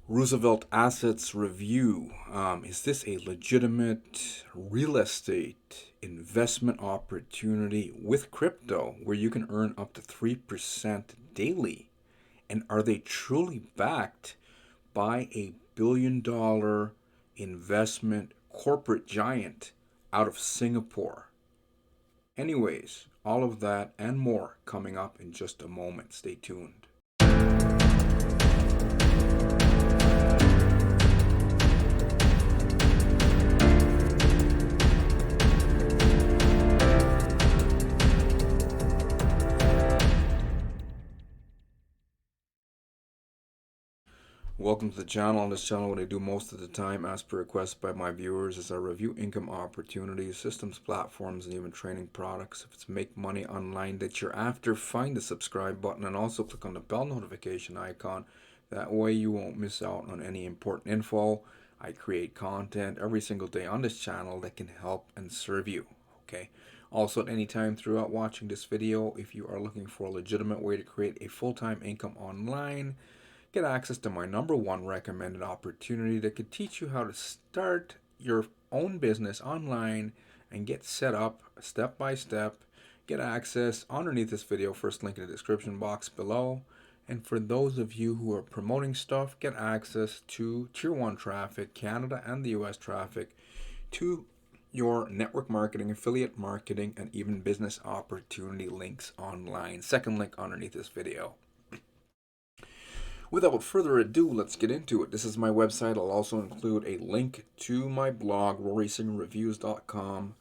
Roosevelt Assets Review. Is this a legitimate real estate investment opportunity with crypto where you can earn up to 3% daily? And are they truly backed by a billion-dollar investment corporate giant out of Singapore? Anyways, all of that and more coming up in just a moment. Stay tuned. Welcome to the channel. On this channel, what I do most of the time, as per request by my viewers, is I review income opportunities, systems, platforms, and even training products. If it's make money online that you're after, find the subscribe button and also click on the bell notification icon. That way you won't miss out on any important info. I create content every single day on this channel that can help and serve you. Okay. Also, at any time throughout watching this video, if you are looking for a legitimate way to create a full-time income online, get access to my #1 recommended opportunity that could teach you how to start your own business online and get set up step by step. Get access underneath this video, first link in the description box below. And for those of you who are promoting stuff, get access to Tier 1 traffic, Canada and the US traffic, to your network marketing, affiliate marketing, and even business opportunity links online. Second link underneath this video. Without further ado, let's get into it. This is my website. I'll also include a link to my blog, rorysingerreviews.com.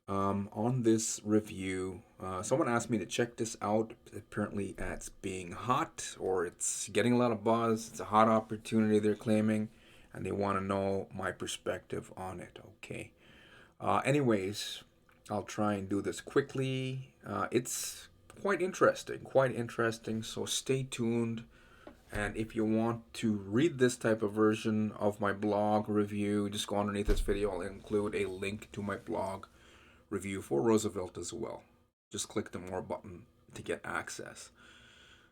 On this review, someone asked me to check this out. Apparently, it's being hot, or it's getting a lot of buzz. It's a hot opportunity, they're claiming, and they want to know my perspective on it. Okay. Anyways, I'll try and do this quickly. It's quite interesting. So stay tuned. And if you want to read this type of version of my blog review, just go underneath this video. I'll include a link to my blog review for Roosevelt as well. Just click the more button to get access.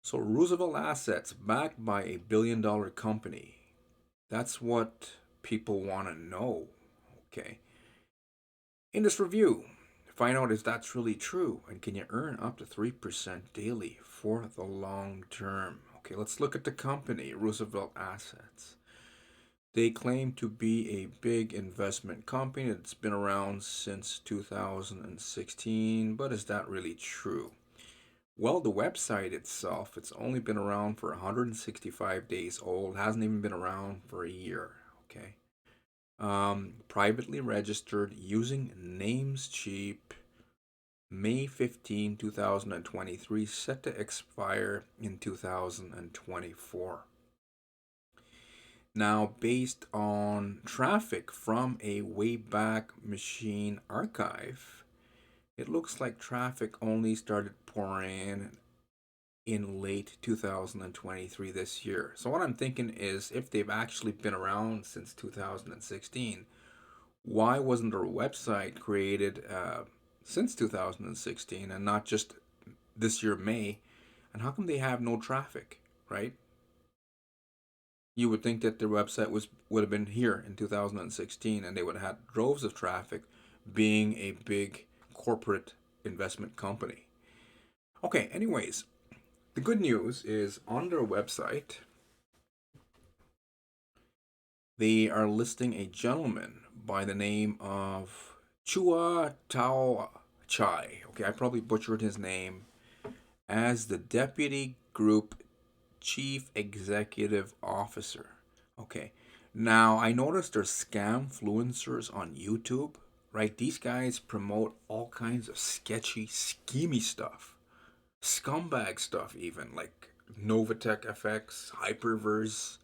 So Roosevelt Assets, backed by a billion-dollar company. That's what people want to know. Okay. In this review, find out if that's really true and can you earn up to 3% daily for the long term. Okay, let's look at the company, Roosevelt Assets. They claim to be a big investment company that's been around since 2016, but is that really true? Well, the website itself, it's only been around for 165 days old, hasn't even been around for a year, okay? Privately registered using names cheap. May 15, 2023, set to expire in 2024. Now, based on traffic from a Wayback Machine archive, it looks like traffic only started pouring in late 2023 this year. So what I'm thinking is, if they've actually been around since 2016, why wasn't their website created since 2016 and not just this year, May? And how come they have no traffic, right? You would think that their website would have been here in 2016 and they would have had droves of traffic, being a big corporate investment company. Okay, anyways, the good news is on their website, they are listing a gentleman by the name of Chua Tao Chai. Okay, I probably butchered his name, as the Deputy Group Chief Executive Officer. Okay, now I noticed there's scamfluencers on YouTube, right? These guys promote all kinds of sketchy, schemy stuff, scumbag stuff, even like Novatech FX, Hyperverse,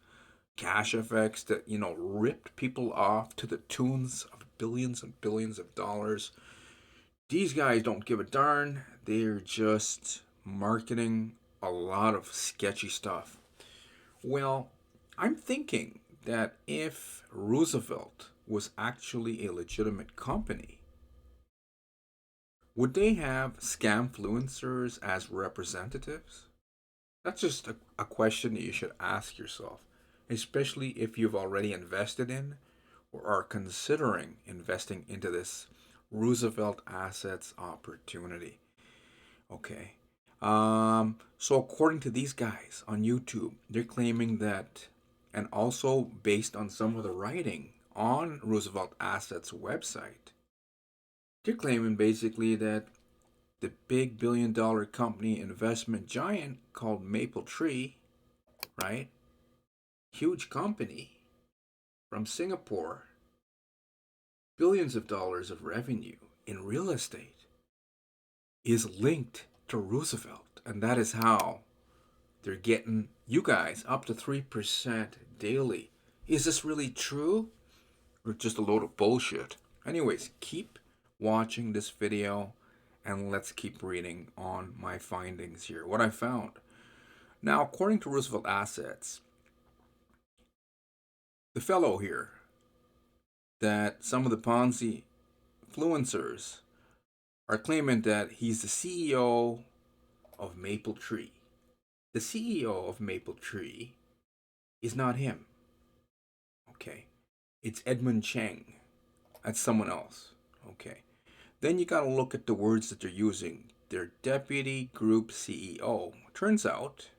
Cash FX, that ripped people off to the tunes of billions and billions of dollars. These guys don't give a darn. They're just marketing a lot of sketchy stuff. Well, I'm thinking that if Roosevelt was actually a legitimate company, would they have scamfluencers as representatives? That's just a question that you should ask yourself. especially if you've already invested in or are considering investing into this Roosevelt Assets opportunity. Okay. So according to these guys on YouTube, they're claiming that, and also based on some of the writing on Roosevelt Assets website, they're claiming basically that the big billion-dollar company investment giant called Maple Tree, right? Huge company from Singapore, billions of dollars of revenue in real estate, is linked to Roosevelt. And that is how they're getting you guys up to 3% daily. Is this really true? Or just a load of bullshit? Anyways, keep watching this video and let's keep reading on my findings here. What I found. Now, according to Roosevelt Assets, the fellow here, that some of the Ponzi influencers are claiming that he's the CEO of Maple Tree. The CEO of Maple Tree is not him. Okay. It's Edmund Cheng. That's someone else. Okay. Then you gotta look at the words that they're using. Their deputy group CEO. Turns out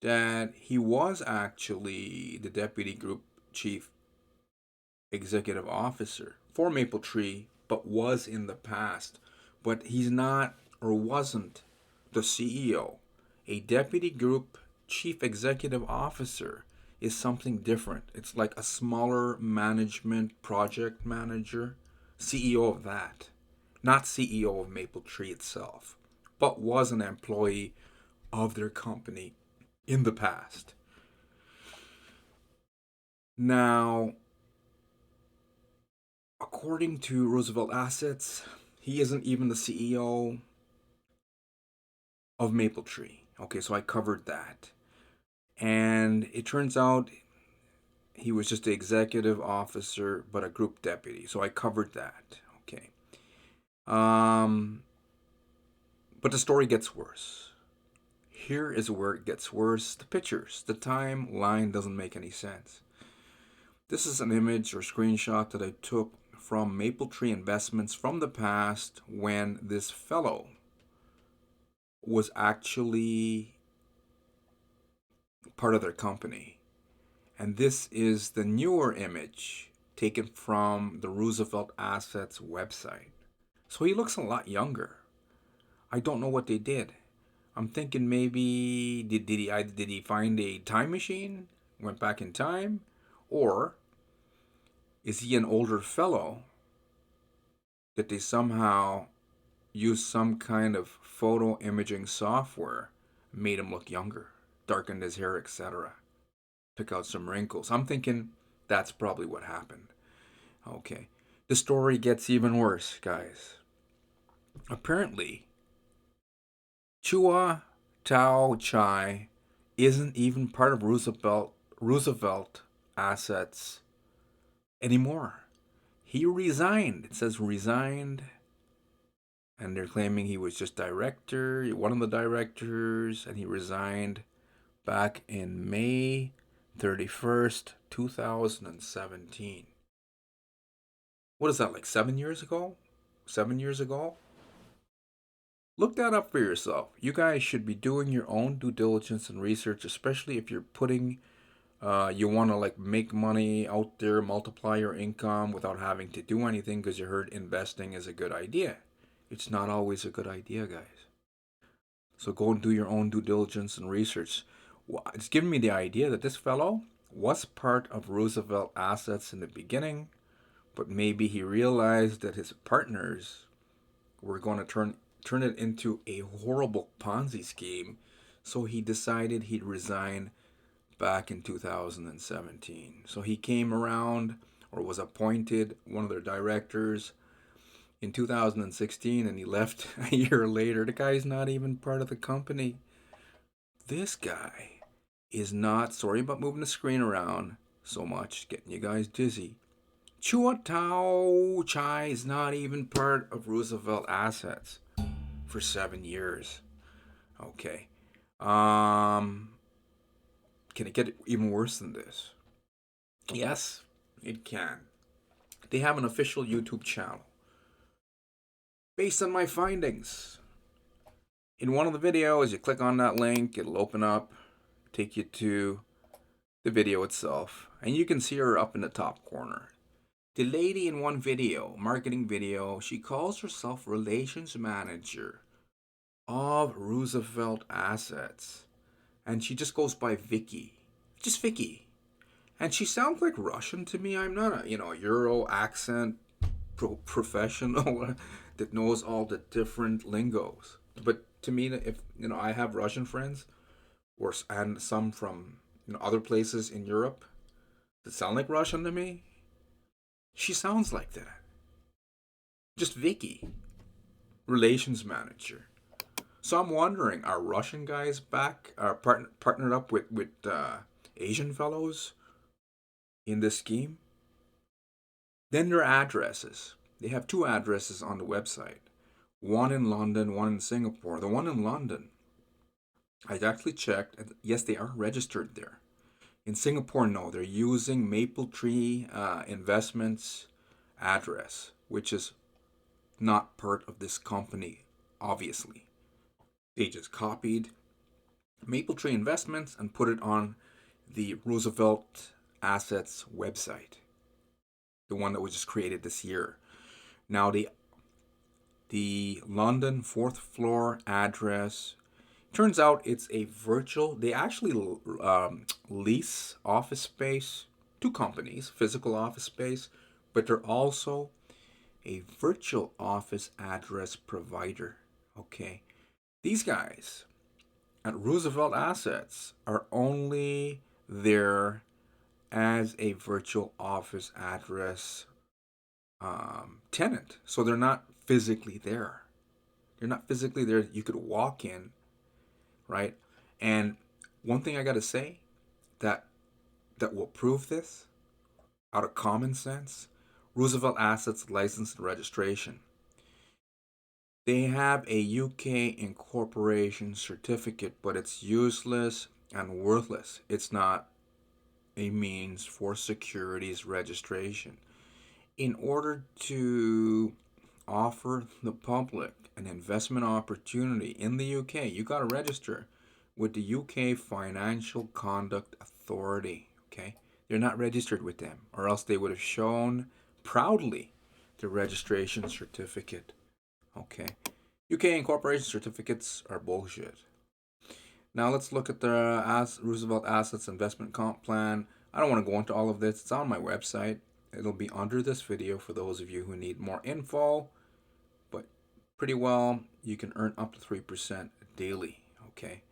that he was actually the deputy group chief executive officer for Maple Tree, but was in the past. But he's not or wasn't the CEO. A deputy group chief executive officer is something different. It's like a smaller management project manager, CEO of that, not CEO of Maple Tree itself, but was an employee of their company in the past. Now, according to Roosevelt Assets, he isn't even the CEO of Maple Tree. Okay, so I covered that. And it turns out he was just the executive officer, but a group deputy. So I covered that. Okay. But the story gets worse. Here is where it gets worse. The pictures, the timeline doesn't make any sense. This is an image or screenshot that I took from Maple Tree Investments from the past when this fellow was actually part of their company. And this is the newer image taken from the Roosevelt Assets website. So he looks a lot younger. I don't know what they did. I'm thinking maybe did he find a time machine, went back in time, or is he an older fellow that they somehow used some kind of photo imaging software, made him look younger, darkened his hair, etc., took out some wrinkles. I'm thinking that's probably what happened. Okay. The story gets even worse, guys. Apparently, Chua Tao Chai isn't even part of Roosevelt Assets anymore. He resigned. It says resigned, and they're claiming he was just director, one of the directors, and he resigned back in May 31st, 2017. What is that, like 7 years ago? 7 years ago? Look that up for yourself. You guys should be doing your own due diligence and research, especially if you're putting, you want to like make money out there, multiply your income without having to do anything because you heard investing is a good idea. It's not always a good idea, guys. So go and do your own due diligence and research. It's giving me the idea that this fellow was part of Roosevelt Assets in the beginning, but maybe he realized that his partners were going to turn it into a horrible Ponzi scheme, so he decided he'd resign back in 2017. So he came around or was appointed one of their directors in 2016 and he left a year later. The guy's not even part of the company. This guy is not, sorry about moving the screen around so much, getting you guys dizzy. Chua Tao Chai is not even part of Roosevelt Assets for 7 years. Okay. Can it get even worse than this? Yes, it can. They have an official YouTube channel. Based on my findings, in one of the videos, you click on that link, it'll open up, take you to the video itself, and you can see her up in the top corner. The lady in one video, marketing video, she calls herself Relations Manager of Roosevelt Assets. And she just goes by Vicky. Just Vicky. And she sounds like Russian to me. I'm not a, Euro accent professional that knows all the different lingos. But to me, if, I have Russian friends and some from, other places in Europe that sound like Russian to me, she sounds like that. Just Vicky, Relations Manager. So I'm wondering, are Russian guys back, are partnered up with Asian fellows in this scheme? Then their addresses. They have two addresses on the website. One in London, one in Singapore. The one in London, I actually checked. Yes, they are registered there. In Singapore, no. They're using Mapletree Investments address, which is not part of this company, obviously. They just copied Mapletree Investments and put it on the Roosevelt Assets website, the one that was just created this year. Now the London fourth floor address, turns out it's a virtual. They actually lease office space to companies, physical office space, but they're also a virtual office address provider. Okay, these guys at Roosevelt Assets are only there as a virtual office address tenant. So they're not physically there. They're not physically there. You could walk in, right? And one thing I got to say that will prove this out of common sense, Roosevelt Assets license and registration. They have a UK incorporation certificate, but it's useless and worthless. It's not a means for securities registration. In order to offer the public an investment opportunity in the UK, you got to register with the UK Financial Conduct Authority. Okay, they're not registered with them, or else they would have shown proudly the registration certificate. Okay, UK incorporation certificates are bullshit. Now let's look at the Roosevelt Assets Investment Comp Plan. I don't want to go into all of this. It's on my website. It'll be under this video for those of you who need more info. But pretty well, you can earn up to 3% daily. Okay.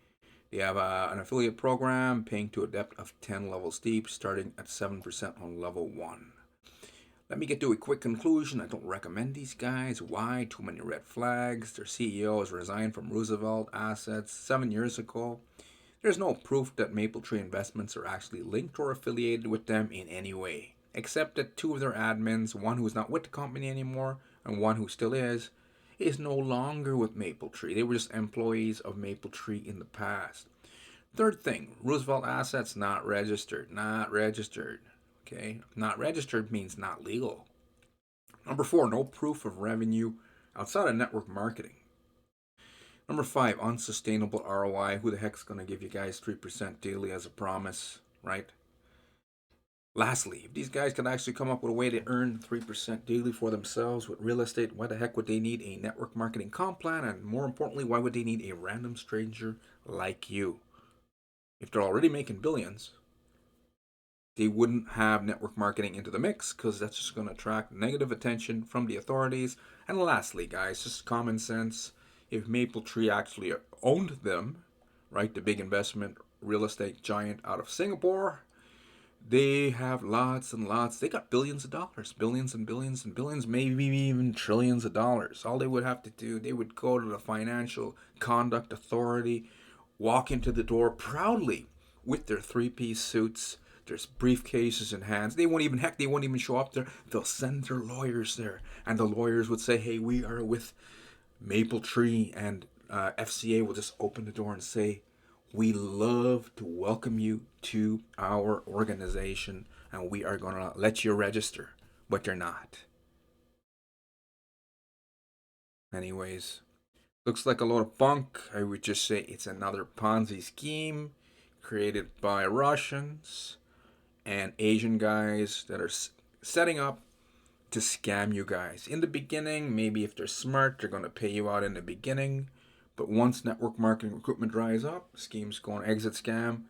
They have an affiliate program paying to a depth of 10 levels deep, starting at 7% on level 1. Let me get to a quick conclusion. I don't recommend these guys. Why? Too many red flags. Their CEO has resigned from Roosevelt Assets 7 years ago. There's no proof that Mapletree Investments are actually linked or affiliated with them in any way, except that two of their admins, one who's not with the company anymore and one who still is no longer with Mapletree. They were just employees of Mapletree in the past. Third thing, Roosevelt Assets not registered. Not registered. Okay, not registered means not legal. Number 4, no proof of revenue outside of network marketing. Number 5, unsustainable ROI. Who the heck's going to give you guys 3% daily as a promise, right? Lastly, if these guys could actually come up with a way to earn 3% daily for themselves with real estate, why the heck would they need a network marketing comp plan? And more importantly, why would they need a random stranger like you? If they're already making billions, they wouldn't have network marketing into the mix because that's just going to attract negative attention from the authorities. And lastly, guys, just common sense. If Mapletree actually owned them, right, the big investment real estate giant out of Singapore, they have lots and lots. They got billions of dollars, billions and billions and billions, maybe even trillions of dollars. All they would have to do, they would go to the Financial Conduct Authority, walk into the door proudly with their three-piece suits, their briefcases in hands. They won't even show up there. They'll send their lawyers there, and the lawyers would say, "Hey, we are with Mapletree," and FCA will just open the door and say, We love to welcome you to our organization, and we are going to let you register, but you're not. Anyways, looks like a lot of bunk. I would just say it's another Ponzi scheme created by Russians and Asian guys that are setting up to scam you guys. In the beginning, maybe if they're smart, they're going to pay you out in the beginning. But once network marketing recruitment dries up, schemes go on exit scam.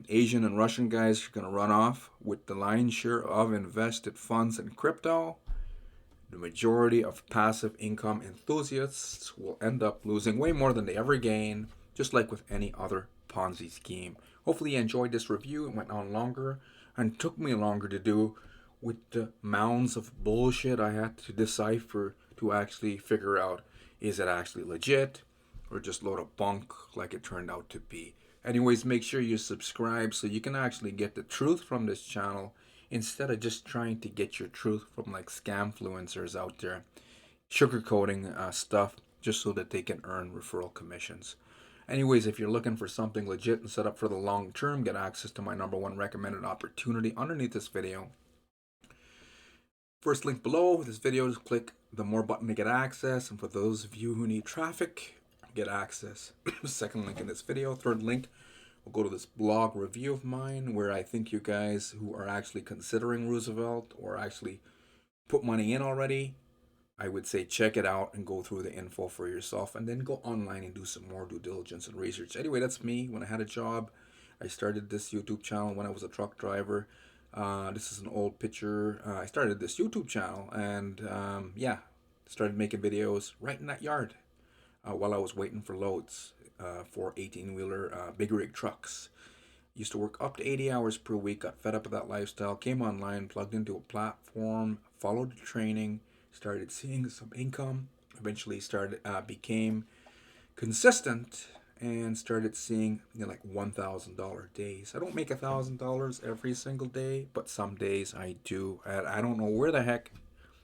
Asian and Russian guys are going to run off with the lion's share of invested funds in crypto. The majority of passive income enthusiasts will end up losing way more than they ever gain, just like with any other Ponzi scheme. Hopefully, you enjoyed this review. It went on longer and took me longer to do with the mounds of bullshit I had to decipher to actually figure out, is it actually legit or just a load of bunk like it turned out to be. Anyways, make sure you subscribe so you can actually get the truth from this channel instead of just trying to get your truth from like scamfluencers out there sugarcoating stuff just so that they can earn referral commissions. Anyways, if you're looking for something legit and set up for the long term, get access to my #1 recommended opportunity underneath this video. First link below this video is click the more button to get access, and for those of you who need traffic, get access. Second link in this video. Third link will go to this blog review of mine where I think you guys who are actually considering Roosevelt or actually put money in already, I would say check it out and go through the info for yourself and then go online and do some more due diligence and research. Anyway, that's me. When I had a job, I started this YouTube channel when I was a truck driver. This is an old picture. I started this YouTube channel and yeah, started making videos right in that yard while I was waiting for loads for 18-wheeler big rig trucks. Used to work up to 80 hours per week, got fed up with that lifestyle, came online, plugged into a platform, followed the training, started seeing some income, eventually became consistent and started seeing like $1,000 days. I don't make $1,000 every single day, but some days I do. And I don't know where the heck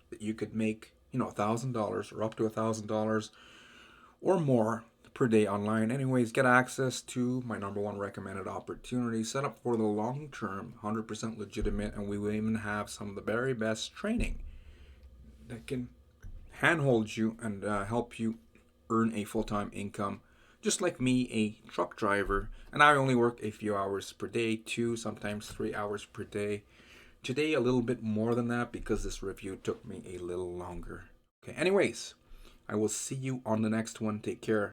that you could make $1,000 or up to $1,000 or more per day online. Anyways, get access to my #1 recommended opportunity set up for the long term, 100% legitimate, and we will even have some of the very best training that can handhold you and help you earn a full-time income, just like me, a truck driver. And I only work a few hours per day, 2, sometimes 3 hours per day. Today a little bit more than that because this review took me a little longer. Okay, anyways, I will see you on the next one. Take care.